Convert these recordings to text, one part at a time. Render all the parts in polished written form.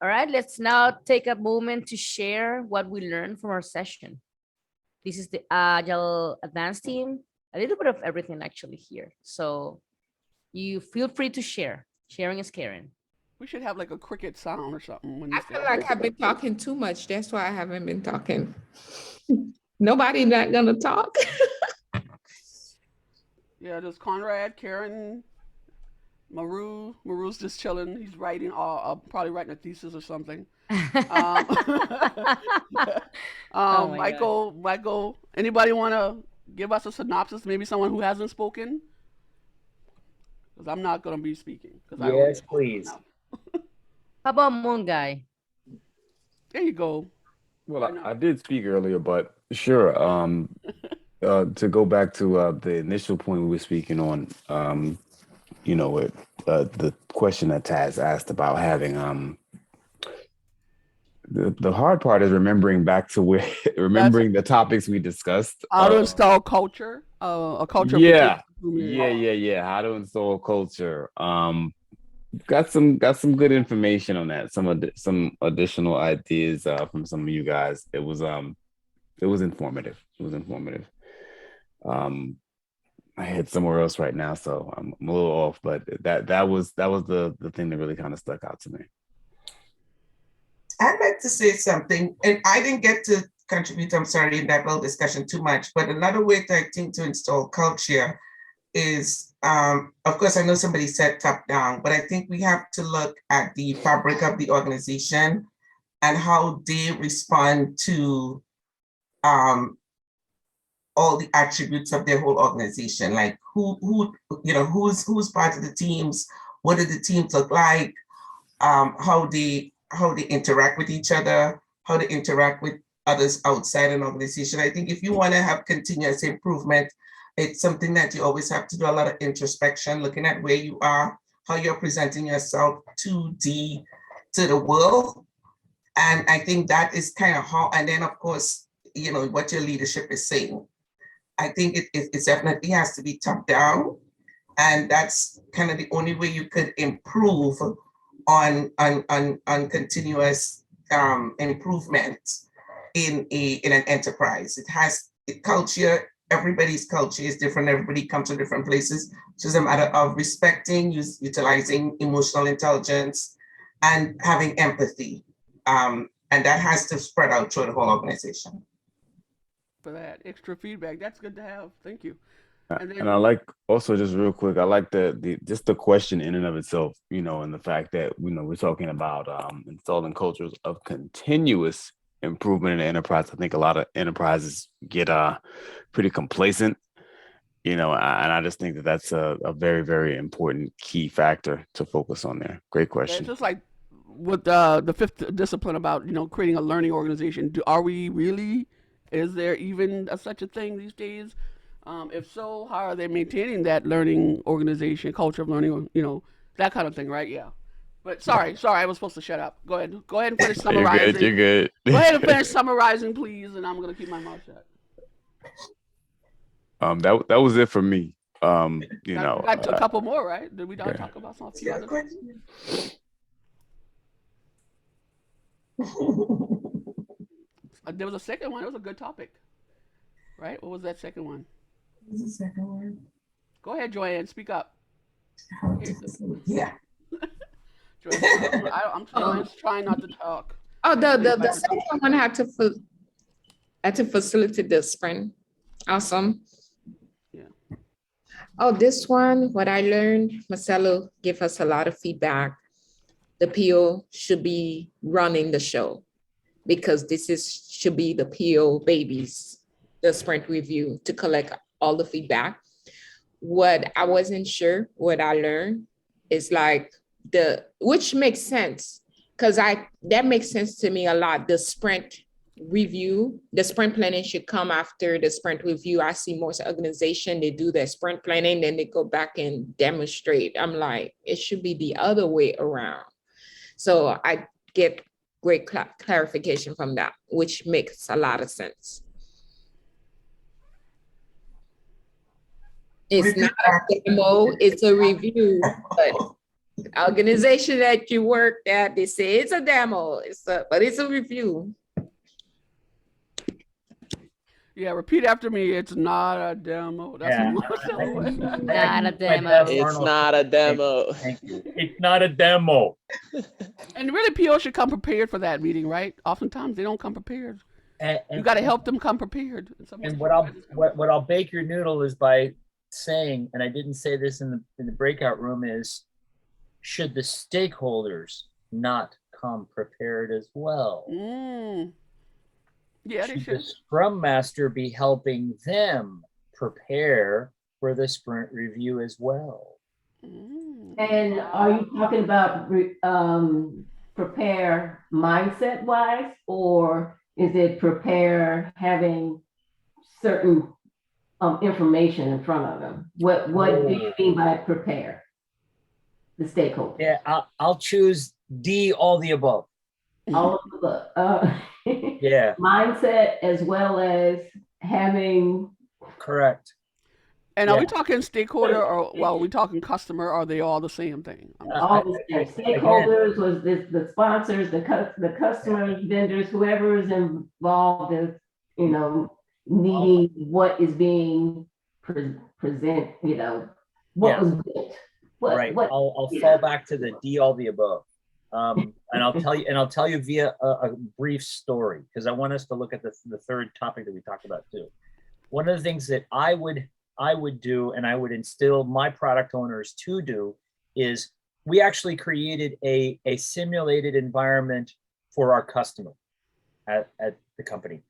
All right, let's now take a moment to share what we learned from our session. This is the Agile Advanced team, a little bit of everything actually here. So you feel free to share. Sharing is caring. We should have like a cricket sound or something when you I say feel it. like I've been talking too much. That's why I haven't been talking. Nobody not gonna talk. Yeah, there's Conrad, Karen, Maru's just chilling. He's writing, probably writing a thesis or something. Um, Oh my God. Michael. Anybody want to give us a synopsis? Maybe someone who hasn't spoken, because I'm not gonna be speaking because I already Yes, spoke please. enough. How about Moon Guy? There you go. Well, Or I no. did speak earlier, but sure. To go back to the initial point we were speaking on, with the question that Taz asked about having the hard part is remembering back to where That's remembering the topics we discussed. how to install culture, a culture of continuous Yeah, improvement. yeah. How to install culture. Got some good information on that. Some additional ideas from some of you guys. It was informative. It was informative. Um, I head somewhere else right now, so I'm a little off. But that was the thing that really kind of stuck out to me. I'd like to say something, and I didn't get to contribute, I'm sorry, in that little discussion too much, but another way that I think to install culture is, of course, I know somebody said top down, but I think we have to look at the fabric of the organization and how they respond to um, all the attributes of their whole organization, like who's part of the teams, what do the teams look like, how they interact with each other, how they interact with others outside an organization. I think if you want to have continuous improvement, it's something that you always have to do a lot of introspection, looking at where you are, how you're presenting yourself to the world. And I think that is kind of how, and then of course, what your leadership is saying. I think it definitely has to be top down, and that's kind of the only way you could improve on continuous improvement in an enterprise. Culture. Everybody's culture is different. Everybody comes from different places. It's just a matter of respecting, utilizing emotional intelligence, and having empathy. And that has to spread out through the whole organization. For that extra feedback. That's good to have. Thank you. And And I then like also just real quick, I like the just the question in and of itself, and the fact that we're talking about installing cultures of continuous improvement in the enterprise. I think a lot of enterprises get pretty complacent, and I just think that that's a very, very important key factor to focus on there. Great yeah, it's question. just like with the fifth discipline about creating a learning organization. Are we really? Is there even such a thing these days? If so, how are they maintaining that learning organization, culture of learning? That kind of thing, right? Yeah. But sorry, I was supposed to shut up. Go ahead and finish You're good. summarizing. You're good. Go ahead and finish summarizing, please, and I'm gonna keep my mouth shut. That was it for me. Got a couple more, right? Did we not Okay. talk about some few Yeah, other things? question. There was a second one. It was a good topic, right? What was that second one? What's the second one? Go ahead, Joanne. Speak up. How to yeah. Joanne, Oh, Joanne's trying not to talk. oh, Maybe the she's the by herself. second one had to facilitate the sprint. Awesome. Yeah. Oh, this one, what I learned, Marcelo gave us a lot of feedback. The PO should be running the show because this is should be the PO babies, the sprint review to collect all the feedback. What I wasn't sure, what I learned is like which makes sense because that makes sense to me a lot. The sprint review, the sprint planning should come after the sprint review. I see most organization, they do their sprint planning, then they go back and demonstrate. I'm like, it should be the other way around. So I get great clarification from that, which makes a lot of sense. It's not Repeat that. a demo, it's a review, but Organization that you work at, they say it's a demo, but it's a review. Yeah, repeat after me. It's not a demo. That's Yeah. what Marcelo was. Not a use my demo. best It's Arnold not a Schwarzenegger. demo. Thank you. It's not a demo. And really, PO should come prepared for that meeting, right? Oftentimes they don't come prepared. You got to help them come prepared. And what I'll bake your noodle is by saying, and I didn't say this in the breakout room, is should the stakeholders not come prepared as well? Yeah, they Should should. the Scrum Master be helping them prepare for the sprint review as well? And are you talking about prepare mindset wise, or is it prepare having certain information in front of them? What do you mean by prepare the stakeholders? Yeah, I'll choose D, all the above. All of the Yeah, mindset as well as having. correct. And are we talking stakeholder or are we talking customer? Or are they all the same thing? All the stakeholders was the sponsors, the customers, vendors, whoever is involved is, needing what is being present, what was built. Right. I'll fall back to the D, all the above. And I'll tell you via a brief story, because I want us to look at the third topic that we talked about too. One of the things that I would do, and I would instill my product owners to do, is we actually created a simulated environment for our customer at the company.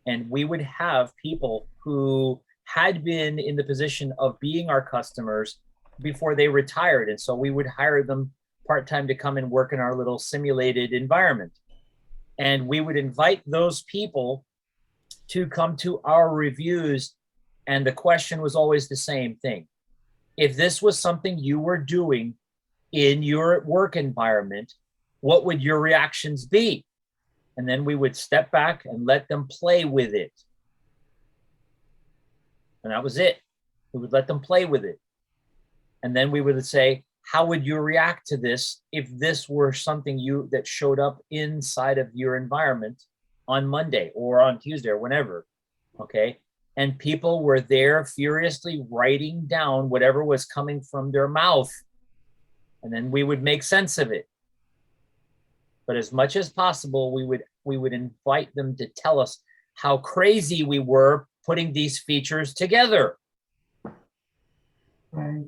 And we would have people who had been in the position of being our customers before they retired. And so we would hire them part-time to come and work in our little simulated environment. And we would invite those people to come to our reviews. And the question was always the same thing. If this was something you were doing in your work environment, what would your reactions be? And then we would step back and let them play with it. And that was it. We would let them play with it. And then we would say, how would you react to this if this were something that showed up inside of your environment on Monday or on Tuesday or whenever? Okay. And people were there furiously writing down whatever was coming from their mouth. And then we would make sense of it. But as much as possible, we would invite them to tell us how crazy we were putting these features together. Right.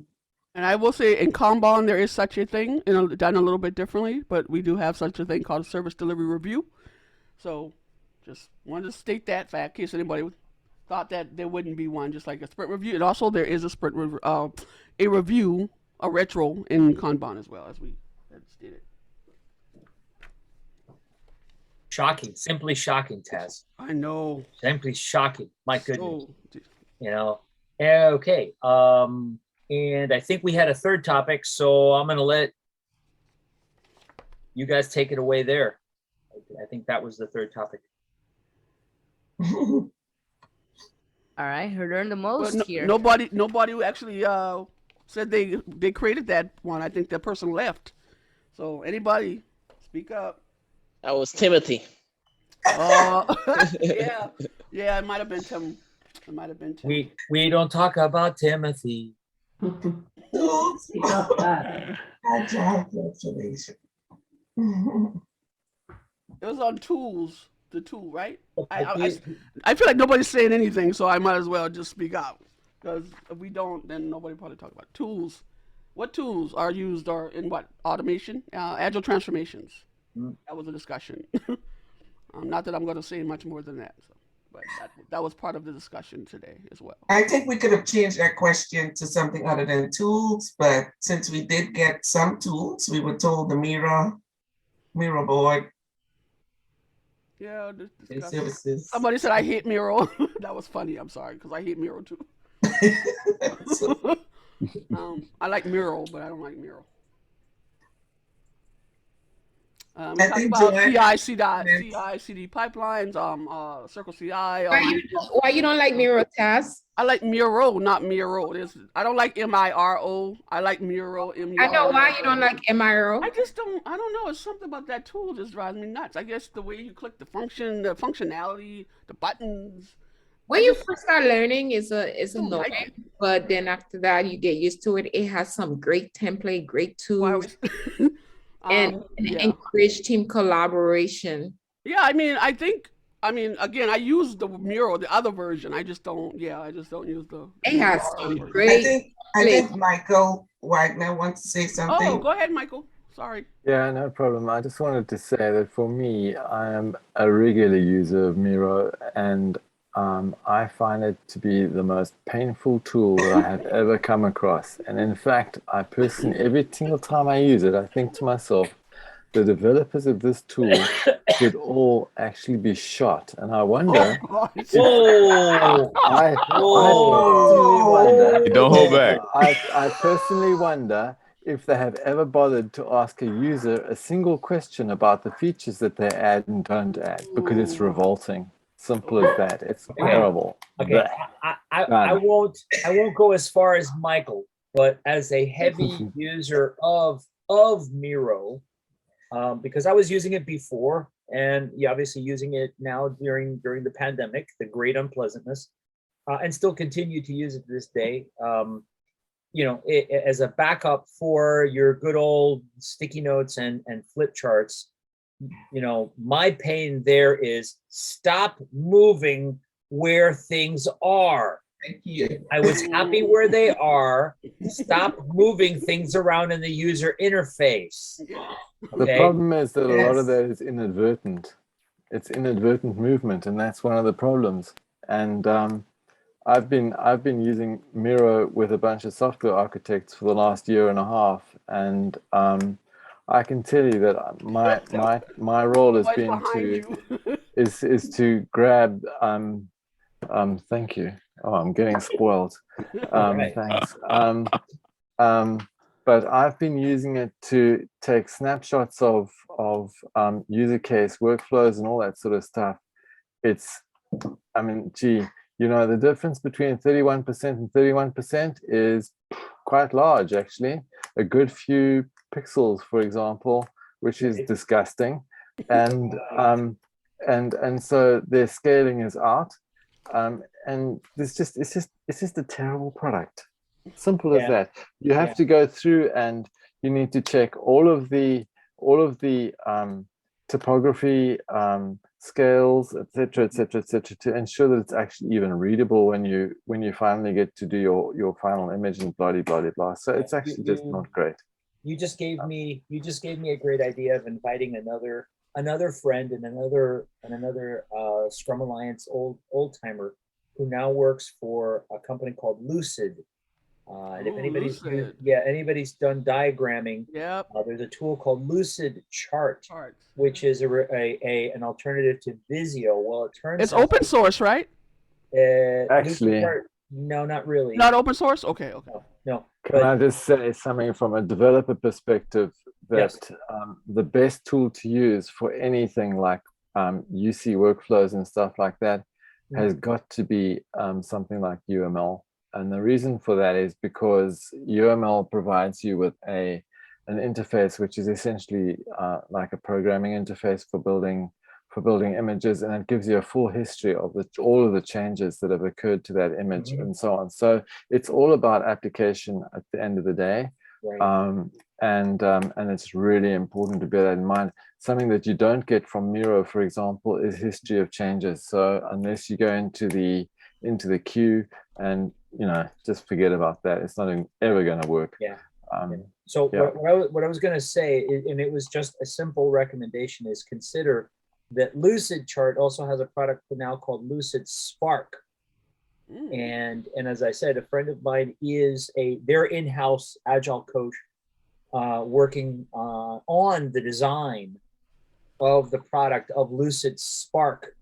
And I will say in Kanban, there is such a thing, done a little bit differently, but we do have such a thing called a service delivery review. So just wanted to state that fact in case anybody thought that there wouldn't be one, just like a sprint review. And also there is a sprint a review, a retro in Kanban as well, as we stated. Shocking, simply shocking, Taz. I know. Simply shocking. My goodness. So, Okay. And I think we had a third topic, so I'm going to let you guys take it away there. I think that was the third topic. All right, who learned the most here? Nobody actually said they created that one. I think that person left. So anybody, speak up. That was Timothy. Yeah, it might have been Tim. We don't talk about Timothy. Agile transformation. It was on tools, the tool, right? I feel like nobody's saying anything, so I might as well just speak out. Because if we don't, then nobody probably talk about tools. What tools are used or in what? Automation? Agile transformations. That was a discussion. Not that I'm going to say much more than that. So. But that was part of the discussion today as well. I think we could have changed that question to something other than tools, but since we did get some tools, we were told the Miro board. Yeah, services. Somebody said I hate Miro. That was funny. I'm sorry, because I hate Miro too. I like Miro, but I don't like Miro. We I talked think about Joanne. CI/CD pipelines, Circle CI. Why you don't like Miro tasks? I like Miro, not Miro. I don't like Miro. I like Miro. I know MERO. why you don't like MIRO. I just don't. I don't know. It's something about that tool just drives me nuts. I guess the way you click the functionality, the buttons. When I you just first start learning, it's don't like annoying, it. but then after that, you get used to it. It has some great template, great Why tools, we? and Yeah. encourage team collaboration. Yeah. I mean, I think. I mean, again, I use the Miro, the other version. I just don't. Yeah, I just don't use the It has MERO some version. great I templates. think Michael Wagner wants to say Oh, something. go ahead, Michael. Sorry. Yeah, no problem. I just wanted to say that for me, I am a regular user of Miro, and I find it to be the most painful tool that I have ever come across. And in fact, I personally, every single time I use it, I think to myself, the developers of this tool should all actually be shot. And I wonder, Oh, gosh. Whoa! I personally Whoa! wonder, Don't hold back. I personally wonder if they have ever bothered to ask a user a single question about the features that they add and don't add, because it's revolting. Simple as that. It's terrible. Okay, I won't go as far as Michael, but as a heavy user of Miro, because I was using it before, and you're obviously using it now during the pandemic, the great unpleasantness, and still continue to use it to this day. As a backup for your good old sticky notes and flip charts. My pain there is stop moving where things are. Thank you. I was happy where they are. Stop moving things around in the user interface. The Okay? problem is that a lot of Yes. that is inadvertent. It's inadvertent movement, and that's one of the problems. And I've been using Miro with a bunch of software architects for the last year and a half, and I can tell you that my role has What's been behind to you? is to grab thank you. Oh, I'm getting spoiled. Right. Thanks. But I've been using it to take snapshots of user case workflows and all that sort of stuff. I mean, gee, the difference between 31% and 31% is quite large, actually. A good few pixels, for example, which is disgusting. And so their scaling is out. And it's just a terrible product. Simple as that. You have to go through and you need to check all of the typography, scales, etc., to ensure that it's actually even readable when you finally get to do your final image and blah blah blah blah. So it's actually just not great. You just gave me a great idea of inviting another friend and another Scrum Alliance old timer who now works for a company called Lucid. And if anybody's done diagramming, Yep. There's a tool called Lucid Charts, Charts. which is an alternative to Visio. Well, it turns It's out open source, right? Actually, no, not really. Not open source. Okay. No. Can I just say something from a developer perspective that the best tool to use for anything like UC workflows and stuff like that has got to be something like UML. And the reason for that is because UML provides you with an interface which is essentially like a programming interface for building images, and it gives you a full history of all of the changes that have occurred to that image and so on. So it's all about application at the end of the day. Right. And it's really important to bear that in mind. Something that you don't get from Miro, for example, is history of changes. So unless you go into the queue and just forget about that, it's not ever going to work. So what I was going to say, and it was just a simple recommendation, is consider that Lucid Chart also has a product now called Lucid Spark. And as I said, a friend of mine is their in-house Agile coach, working on the design of the product of Lucid Spark,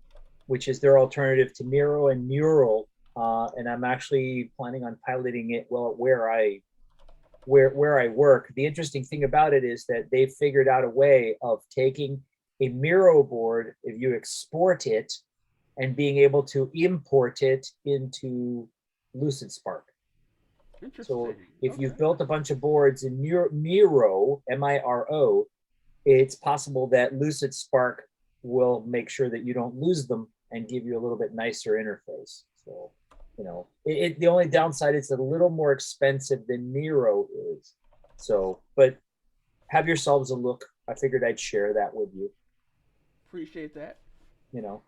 which is their alternative to Miro and Mural. And I'm actually planning on piloting it where I where I work, the interesting thing about it is that they figured out a way of taking a Miro board, if you export it, and being able to import it into Lucid Spark. Interesting. So if Okay. you've built a bunch of boards in Miro, M-I-R-O, it's possible that Lucid Spark will make sure that you don't lose them and give you a little bit nicer interface. So, you know, the only downside is a little more expensive than Miro is. So, but have yourselves a look. I figured I'd share that with you, Appreciate that. you know.